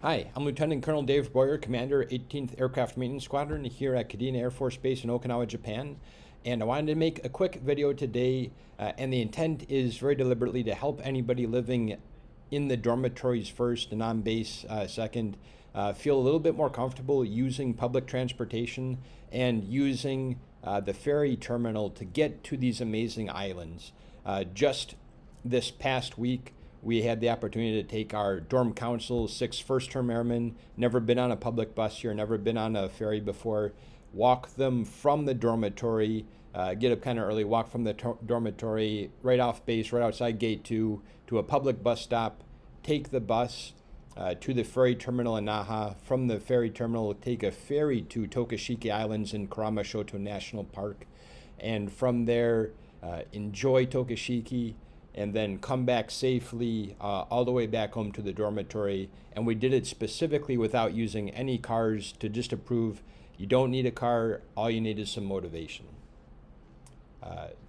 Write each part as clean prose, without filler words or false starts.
Hi, I'm Lieutenant Colonel Dave Boyer, Commander, 18th Aircraft Maintenance Squadron here at Kadena Air Force Base in Okinawa, Japan. And I wanted to make a quick video today, and the intent is very deliberately to help anybody living in the dormitories first and on base second feel a little bit more comfortable using public transportation and using the ferry terminal to get to these amazing islands. Just this past week, we had the opportunity to take our dorm council, 6 first-term airmen, never been on a public bus here, never been on a ferry before, walk them from the dormitory, get up kind of early, walk from the dormitory right off base, right outside gate 2, to a public bus stop, take the bus to the ferry terminal in Naha. From the ferry terminal, take a ferry to Tokashiki Islands in Keramashoto National Park, and from there, enjoy Tokashiki, and then come back safely all the way back home to the dormitory. And we did it specifically without using any cars to just to prove you don't need a car, all you need is some motivation.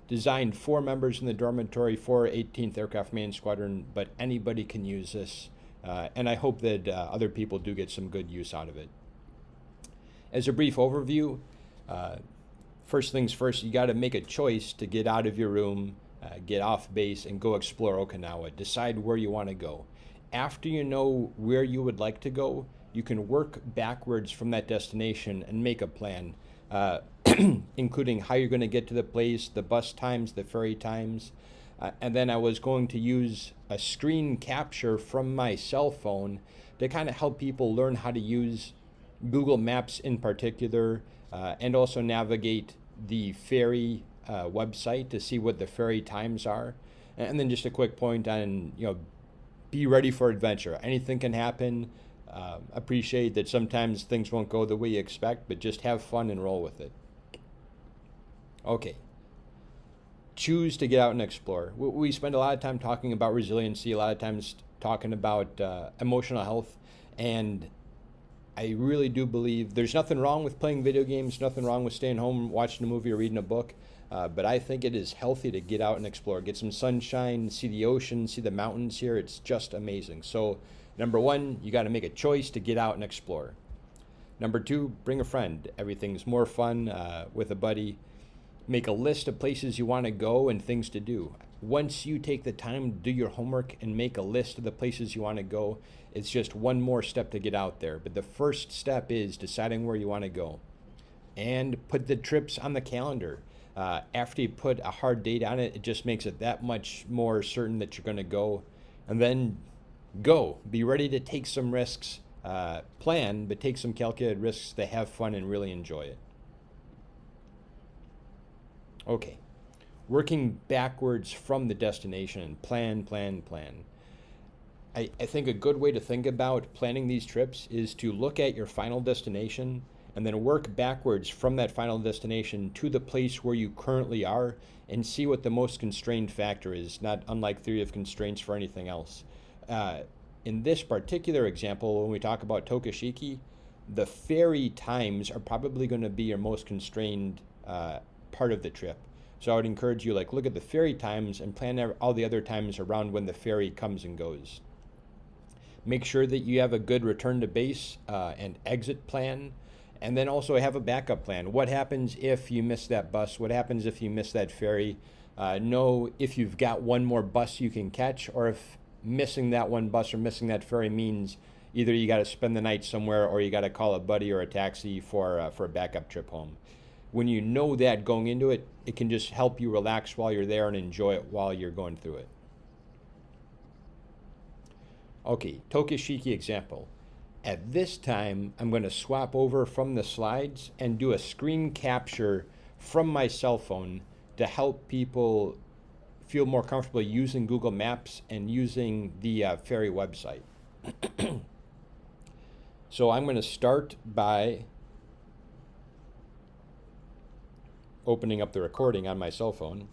Designed 4 members in the dormitory for 18th Aircraft Maintenance Squadron, but anybody can use this. And I hope that other people do get some good use out of it. As a brief overview, first things first, you got to make a choice to get out of your room, get off base, and go explore Okinawa. Decide where you want to go. After you know where you would like to go, you can work backwards from that destination and make a plan, including how you're going to get to the place, the bus times, the ferry times. And then I was going to use a screen capture from my cell phone to kind of help people learn how to use Google Maps in particular, and also navigate the ferry website to see what the ferry times are. And then just a quick point on, be ready for adventure. Anything can happen. Appreciate that sometimes things won't go the way you expect, but just have fun and roll with it. Okay. Choose to get out and explore. We spend a lot of time talking about resiliency, a lot of times talking about emotional health, and I really do believe there's nothing wrong with playing video games, nothing wrong with staying home, watching a movie, or reading a book. But I think it is healthy to get out and explore, get some sunshine, see the ocean, see the mountains here. It's just amazing. So, number 1, you got to make a choice to get out and explore. Number 2, bring a friend. Everything's more fun with a buddy. Make a list of places you want to go and things to do. Once you take the time to do your homework and make a list of the places you want to go, it's just one more step to get out there. But the first step is deciding where you want to go. And put the trips on the calendar. After you put a hard date on it, it just makes it that much more certain that you're going to go. And then go. Be ready to take some risks. Plan, but take some calculated risks to have fun and really enjoy it. Okay, working backwards from the destination, plan. I think a good way to think about planning these trips is to look at your final destination and then work backwards from that final destination to the place where you currently are and see what the most constrained factor is, not unlike theory of constraints for anything else. In this particular example, when we talk about Tokashiki, the ferry times are probably going to be your most constrained part of the trip. So I would encourage you, look at the ferry times and plan all the other times around when the ferry comes and goes. Make sure that you have a good return to base and exit plan, and then also have a backup plan. What happens if you miss that bus? What happens if you miss that ferry? Know if you've got one more bus you can catch, or if missing that one bus or missing that ferry means either you got to spend the night somewhere or you got to call a buddy or a taxi for a backup trip home. When you know that going into it, it can just help you relax while you're there and enjoy it while you're going through it. Okay, Tokashiki example. At this time, I'm going to swap over from the slides and do a screen capture from my cell phone to help people feel more comfortable using Google Maps and using the ferry website. So I'm going to start by opening up the recording on my cell phone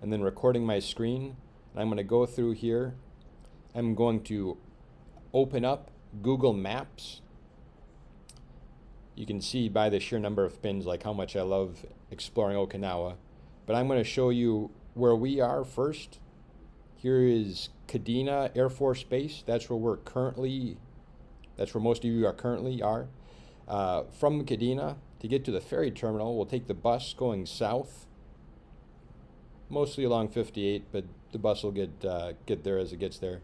and then recording my screen. And I'm going to go through here. I'm going to open up Google Maps. You can see by the sheer number of pins how much I love exploring Okinawa. But I'm going to show you where we are first. Here is Kadena Air Force Base. That's where we're currently That's where most of you are currently are. From Kadena, to get to the ferry terminal, we'll take the bus going south, mostly along 58, but the bus will get there as it gets there,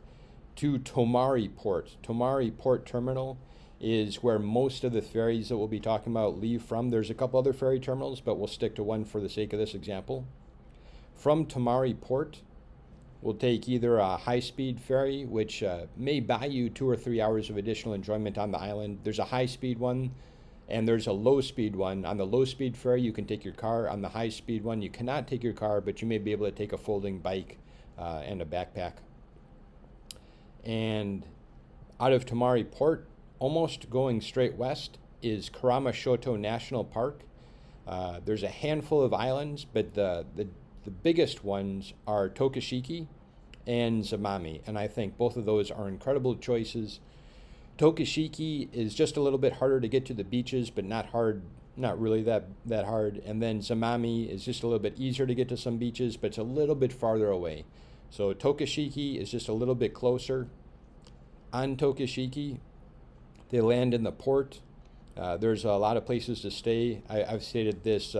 to Tomari Port. Tomari Port Terminal is where most of the ferries that we'll be talking about leave from. There's a couple other ferry terminals, but we'll stick to one for the sake of this example. From Tomari Port, we'll take either a high-speed ferry, which may buy you 2 or 3 hours of additional enjoyment on the island. There's a high-speed one, and there's a low-speed one. On the low-speed ferry, you can take your car. On the high-speed one, you cannot take your car, but you may be able to take a folding bike and a backpack. And out of Tomari Port, almost going straight west, is Keramashoto National Park. There's a handful of islands, but the biggest ones are Tokashiki and Zamami, and I think both of those are incredible choices. Tokashiki is just a little bit harder to get to the beaches, but not really that hard. And then Zamami is just a little bit easier to get to some beaches, but it's a little bit farther away. So Tokashiki is just a little bit closer. On Tokashiki, they land in the port. There's a lot of places to stay. I've stayed at this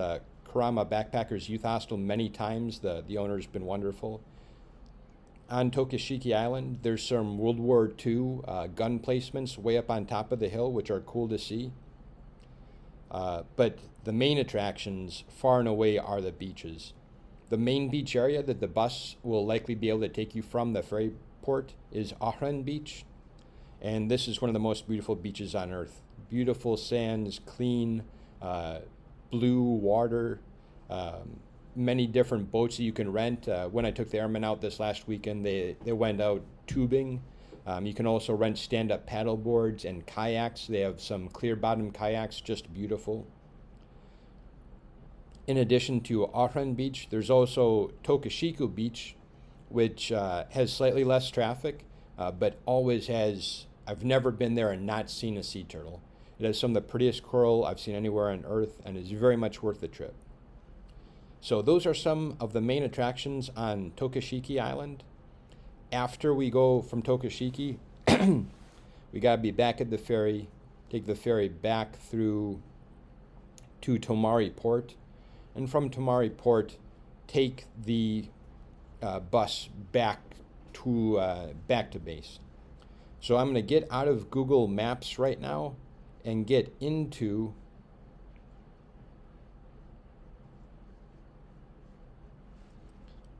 Kurama Backpackers Youth Hostel many times. The owner's been wonderful. On Tokashiki Island, there's some World War II gun placements way up on top of the hill, which are cool to see. But the main attractions, far and away, are the beaches. The main beach area that the bus will likely be able to take you from the ferry port is Ahren Beach. And this is one of the most beautiful beaches on earth. Beautiful sands, clean, blue water, many different boats that you can rent. When I took the Airmen out this last weekend, they went out tubing. You can also rent stand-up paddle boards and kayaks. They have some clear bottom kayaks, just beautiful. In addition to Ahren Beach, there's also Tokashiki Beach, which has slightly less traffic, but always has, I've never been there and not seen a sea turtle. It has some of the prettiest coral I've seen anywhere on earth and is very much worth the trip. So those are some of the main attractions on Tokashiki Island. After we go from Tokashiki, we gotta be back at the ferry, take the ferry back through to Tomari Port, and from Tomari Port, take the bus back to base. So I'm gonna get out of Google Maps right now and get into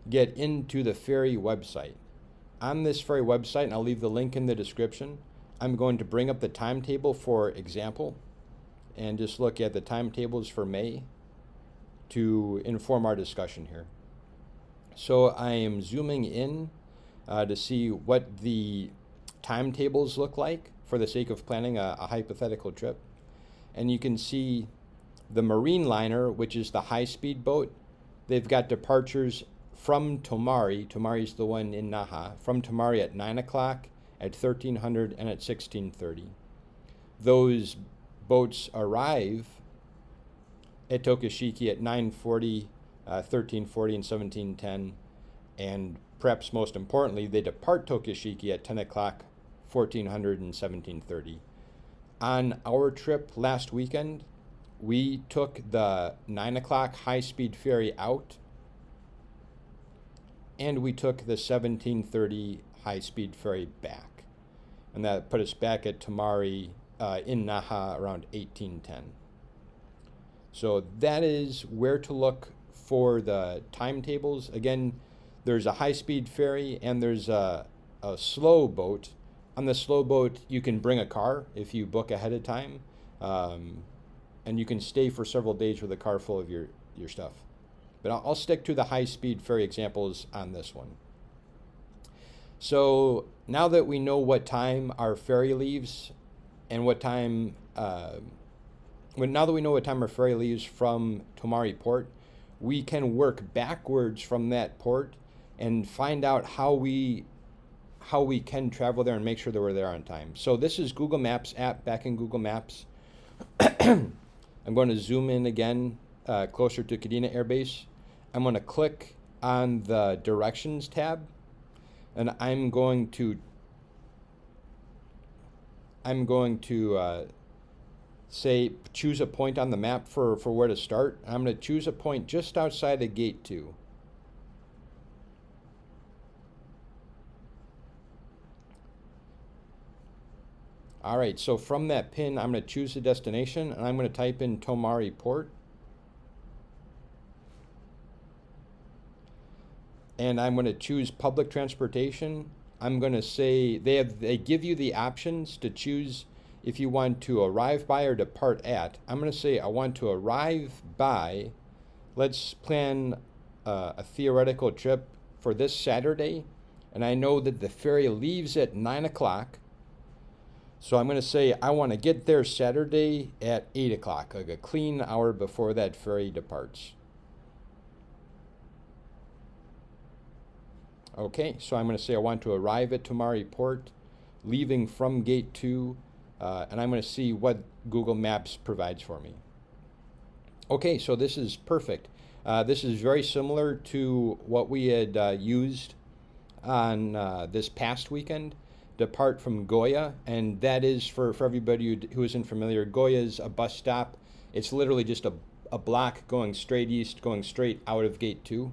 the ferry website. On this ferry website, and I'll leave the link in the description, I'm going to bring up the timetable for example and just look at the timetables for May to inform our discussion here. So I am zooming in to see what the timetables look like for the sake of planning a hypothetical trip. And you can see the marine liner, which is the high-speed boat, they've got departures from Tomari. Tomari is the one in Naha. From Tomari at 9 o'clock, at 1300, and at 1630. Those boats arrive at Tokashiki at 9:40, 13:40, and 17:10. And perhaps most importantly, they depart Tokashiki at 10 o'clock, 1400, and 1730. On our trip last weekend, we took the 9 o'clock high-speed ferry out, and we took the 1730 high-speed ferry back. And that put us back at Tomari in Naha around 1810. So that is where to look for the timetables. Again, there's a high-speed ferry and there's a slow boat. On the slow boat, you can bring a car if you book ahead of time. And you can stay for several days with a car full of your stuff. But I'll stick to the high-speed ferry examples on this one. So now that we know what time our ferry leaves and what time, now that we know what time our ferry leaves from Tomari Port, we can work backwards from that port and find out how we can travel there and make sure that we're there on time. So this is Google Maps app back in Google Maps. I'm going to zoom in again closer to Kadena Air Base. I'm going to click on the Directions tab, and I'm going to I'm going to say choose a point on the map for where to start. I'm going to choose a point just outside of gate 2. All right, so from that pin, I'm going to choose the destination, and I'm going to type in Tomari Port. And I'm going to choose public transportation. I'm going to say they give you the options to choose if you want to arrive by or depart at. I'm going to say I want to arrive by. Let's plan a theoretical trip for this Saturday, and I know that the ferry leaves at 9 o'clock. So I'm going to say I want to get there Saturday at 8 o'clock, like a clean hour before that ferry departs. Okay, so I'm going to say I want to arrive at Tomari Port, leaving from gate 2, and I'm going to see what Google Maps provides for me. Okay, so this is perfect. This is very similar to what we had used on this past weekend. Depart from Goya, and that is for everybody who isn't familiar. Goya is a bus stop. It's literally just a block going straight east, going straight out of gate 2,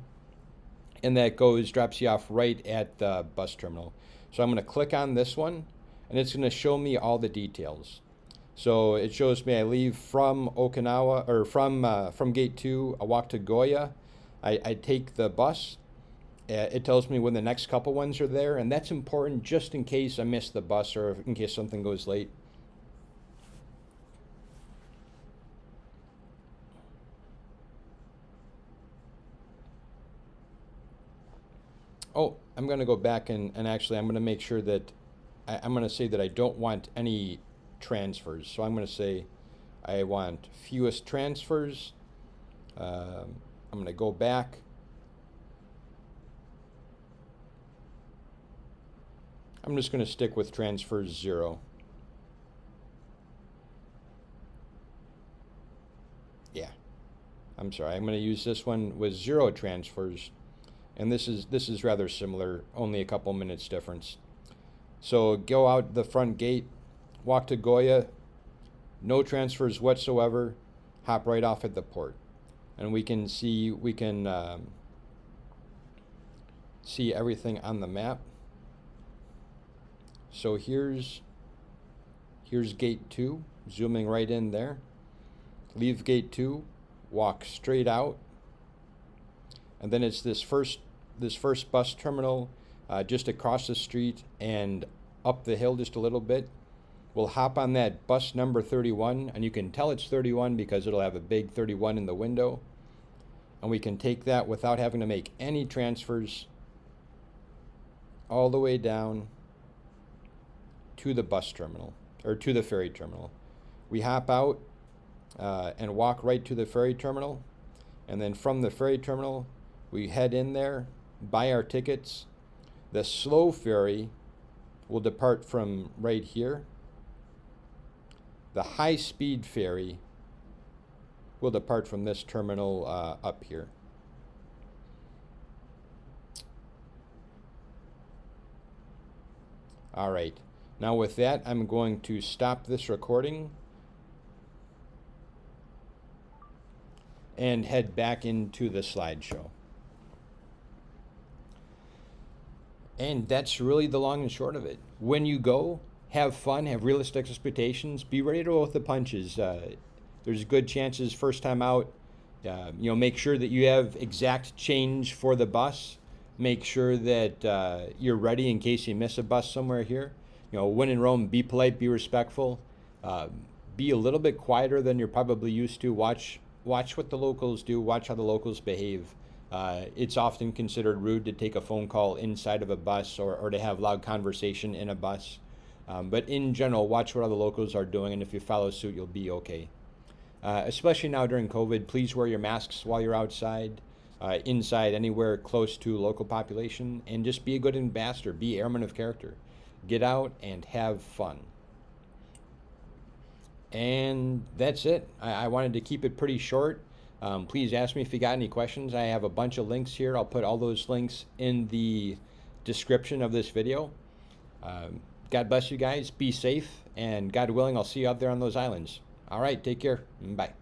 and that drops you off right at the bus terminal. So I'm going to click on this one, and it's going to show me all the details. So it shows me I leave from Okinawa, or from gate 2, I walk to Goya, I take the bus. It tells me when the next couple ones are there, and that's important just in case I miss the bus or in case something goes late. Oh, I'm going to go back and actually I'm going to make sure that I'm going to say that I don't want any transfers. So I'm going to say I want fewest transfers. I'm going to go back. I'm just going to stick with transfers 0. Yeah, I'm sorry. I'm going to use this one with 0 transfers, and this is rather similar, only a couple minutes difference. So go out the front gate, walk to Goya, no transfers whatsoever, hop right off at the port, and we can see everything on the map. So here's gate 2, zooming right in there. Leave gate 2, walk straight out, and then it's this first bus terminal just across the street and up the hill just a little bit. We'll hop on that bus number 31, and you can tell it's 31 because it'll have a big 31 in the window, and we can take that without having to make any transfers all the way down to the bus terminal, or to the ferry terminal. We hop out and walk right to the ferry terminal, and then from the ferry terminal we head in there, buy our tickets. The slow ferry will depart from right here. The high-speed ferry will depart from this terminal up here. All right. Now with that, I'm going to stop this recording and head back into the slideshow. And that's really the long and short of it. When you go, have fun, have realistic expectations, be ready to roll with the punches. There's good chances first time out. Make sure that you have exact change for the bus. Make sure that you're ready in case you miss a bus somewhere here. When in Rome, be polite, be respectful, be a little bit quieter than you're probably used to. Watch what the locals do, watch how the locals behave. It's often considered rude to take a phone call inside of a bus or to have loud conversation in a bus. But in general, watch what other locals are doing, and if you follow suit, you'll be okay. Especially now during COVID, please wear your masks while you're outside, inside, anywhere close to local population, and just be a good ambassador, be airman of character. Get out and have fun. And that's it. I wanted to keep it pretty short. Please ask me if you got any questions. I have a bunch of links here. I'll put all those links in the description of this video. God bless you guys. Be safe. And God willing, I'll see you out there on those islands. All right. Take care. Bye.